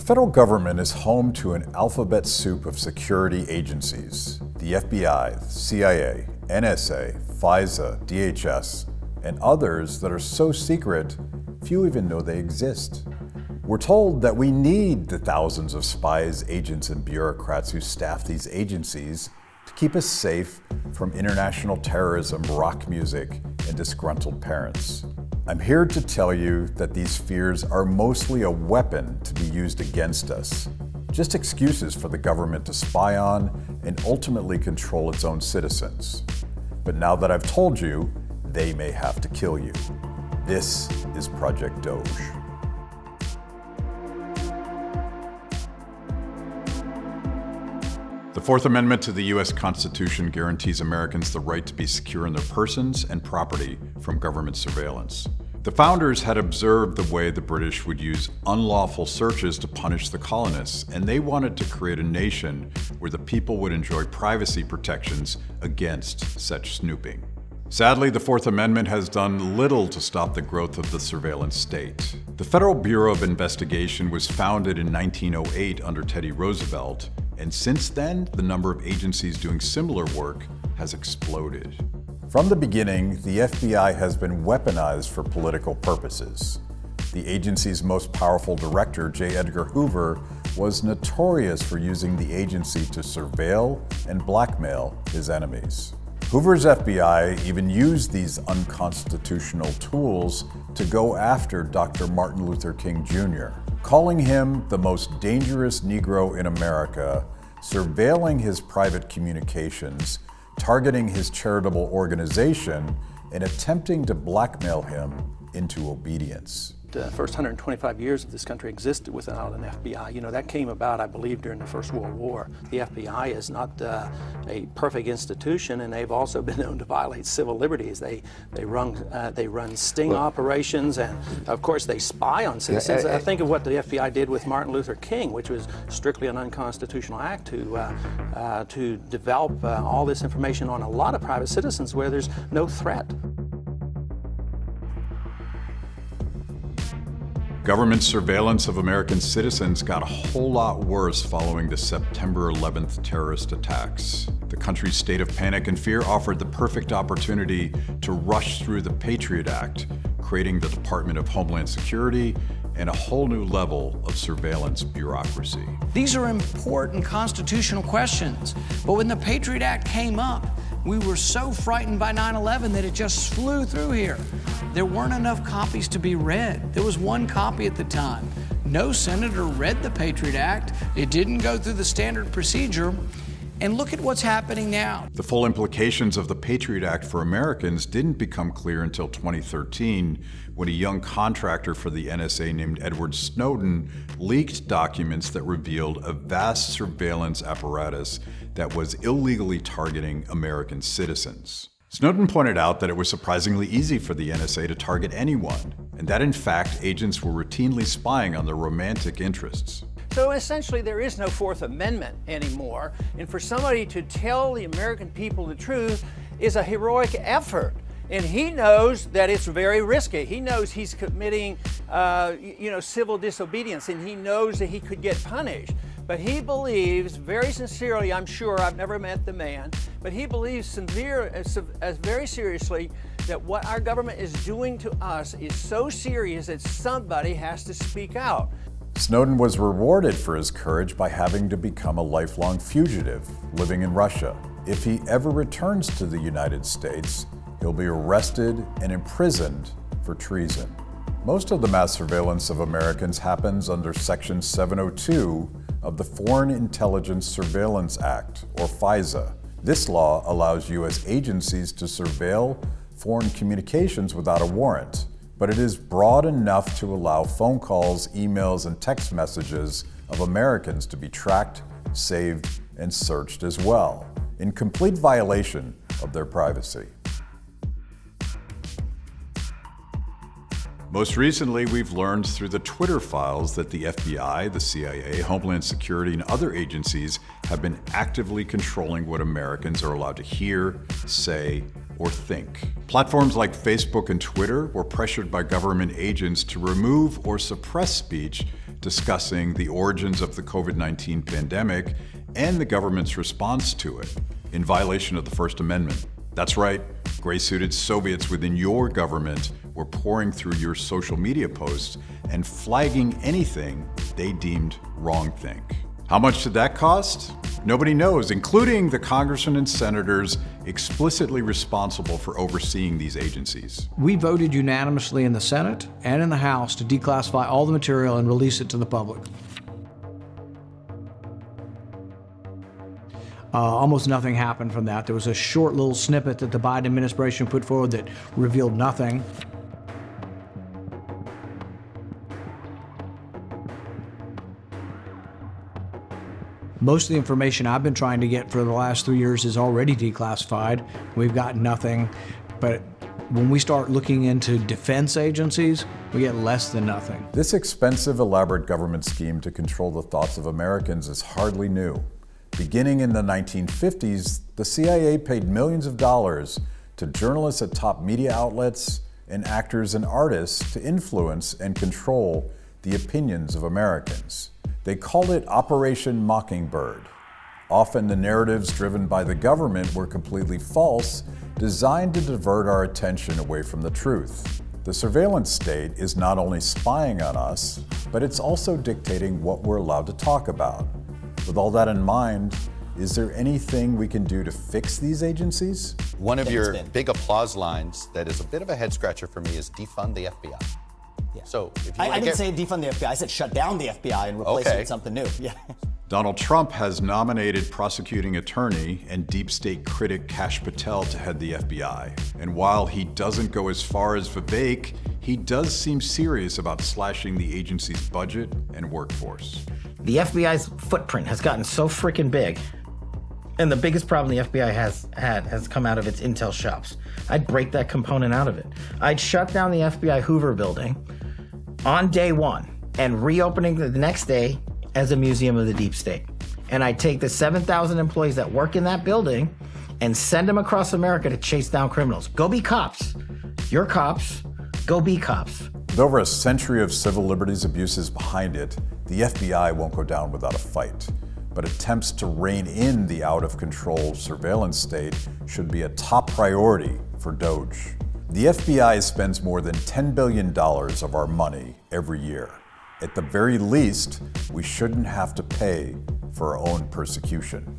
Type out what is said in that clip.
federal government is home to an alphabet soup of security agencies. The FBI, CIA, NSA, FISA, DHS, and others that are so secret, few even know they exist. We're told that we need the thousands of spies, agents, and bureaucrats who staff these agencies to keep us safe from international terrorism, rock music, and disgruntled parents. I'm here to tell you that these fears are mostly a weapon to be used against us, just excuses for the government to spy on and ultimately control its own citizens. But now that I've told you, they may have to kill you. This is Project DOGE. The Fourth Amendment to the U.S. Constitution guarantees Americans the right to be secure in their persons and property from government surveillance. The founders had observed the way the British would use unlawful searches to punish the colonists, and they wanted to create a nation where the people would enjoy privacy protections against such snooping. Sadly, the Fourth Amendment has done little to stop the growth of the surveillance state. The Federal Bureau of Investigation was founded in 1908 under Teddy Roosevelt, and since then, the number of agencies doing similar work has exploded. From the beginning, the FBI has been weaponized for political purposes. The agency's most powerful director, J. Edgar Hoover, was notorious for using the agency to surveil and blackmail his enemies. Hoover's FBI even used these unconstitutional tools to go after Dr. Martin Luther King Jr., calling him the most dangerous Negro in America, surveilling his private communications, targeting his charitable organization, and attempting to blackmail him into obedience. The first 125 years of this country existed without an FBI. That came about, I believe, during the First World War. The FBI is not a perfect institution, and they've also been known to violate civil liberties. They run sting operations, and of course they spy on citizens. I think of what the FBI did with Martin Luther King, which was strictly an unconstitutional act to develop all this information on a lot of private citizens where there's no threat. Government surveillance of American citizens got a whole lot worse following the September 11th terrorist attacks. The country's state of panic and fear offered the perfect opportunity to rush through the Patriot Act, creating the Department of Homeland Security and a whole new level of surveillance bureaucracy. These are important constitutional questions, but when the Patriot Act came up, we were so frightened by 9/11 that it just flew through here. There weren't enough copies to be read. There was one copy at the time. No senator read the Patriot Act. It didn't go through the standard procedure. And look at what's happening now. The full implications of the Patriot Act for Americans didn't become clear until 2013, when a young contractor for the NSA named Edward Snowden leaked documents that revealed a vast surveillance apparatus that was illegally targeting American citizens. Snowden pointed out that it was surprisingly easy for the NSA to target anyone, and that in fact agents were routinely spying on their romantic interests. So essentially there is no Fourth Amendment anymore, and for somebody to tell the American people the truth is a heroic effort. And he knows that it's very risky. He knows he's committing civil disobedience, and he knows that he could get punished. But he believes very sincerely, I'm sure, I've never met the man, but he believes very seriously that what our government is doing to us is so serious that somebody has to speak out. Snowden was rewarded for his courage by having to become a lifelong fugitive living in Russia. If he ever returns to the United States, he'll be arrested and imprisoned for treason. Most of the mass surveillance of Americans happens under Section 702 of the Foreign Intelligence Surveillance Act, or FISA. This law allows U.S. agencies to surveil foreign communications without a warrant, but it is broad enough to allow phone calls, emails, and text messages of Americans to be tracked, saved, and searched as well, in complete violation of their privacy. Most recently, we've learned through the Twitter files that the FBI, the CIA, Homeland Security, and other agencies have been actively controlling what Americans are allowed to hear, say, or think. Platforms like Facebook and Twitter were pressured by government agents to remove or suppress speech discussing the origins of the COVID-19 pandemic and the government's response to it, in violation of the First Amendment. That's right, gray-suited Soviets within your government were pouring through your social media posts and flagging anything they deemed wrongthink. How much did that cost? Nobody knows, including the congressmen and senators explicitly responsible for overseeing these agencies. We voted unanimously in the Senate and in the House to declassify all the material and release it to the public. Almost nothing happened from that. There was a short little snippet that the Biden administration put forward that revealed nothing. Most of the information I've been trying to get for the last 3 years is already declassified. We've got nothing, but when we start looking into defense agencies, we get less than nothing. This expensive, elaborate government scheme to control the thoughts of Americans is hardly new. Beginning in the 1950s, the CIA paid millions of dollars to journalists at top media outlets and actors and artists to influence and control the opinions of Americans. They called it Operation Mockingbird. Often the narratives driven by the government were completely false, designed to divert our attention away from the truth. The surveillance state is not only spying on us, but it's also dictating what we're allowed to talk about. With all that in mind, is there anything we can do to fix these agencies? One of your big applause lines that is a bit of a head scratcher for me is defund the FBI. Yeah. So if you I didn't say defund the FBI, I said shut down the FBI and replace it with something new. Yeah. Donald Trump has nominated prosecuting attorney and deep state critic Kash Patel to head the FBI. And while he doesn't go as far as Vivek, he does seem serious about slashing the agency's budget and workforce. The FBI's footprint has gotten so freaking big, and the biggest problem the FBI has come out of its intel shops. I'd break that component out of it. I'd shut down the FBI Hoover building on day one and reopening the next day as a museum of the deep state. And I'd take the 7,000 employees that work in that building and send them across America to chase down criminals. Go be cops. You're cops. Go be cops. With over a century of civil liberties abuses behind it, the FBI won't go down without a fight. But attempts to rein in the out-of-control surveillance state should be a top priority for DOGE. The FBI spends more than $10 billion of our money every year. At the very least, we shouldn't have to pay for our own persecution.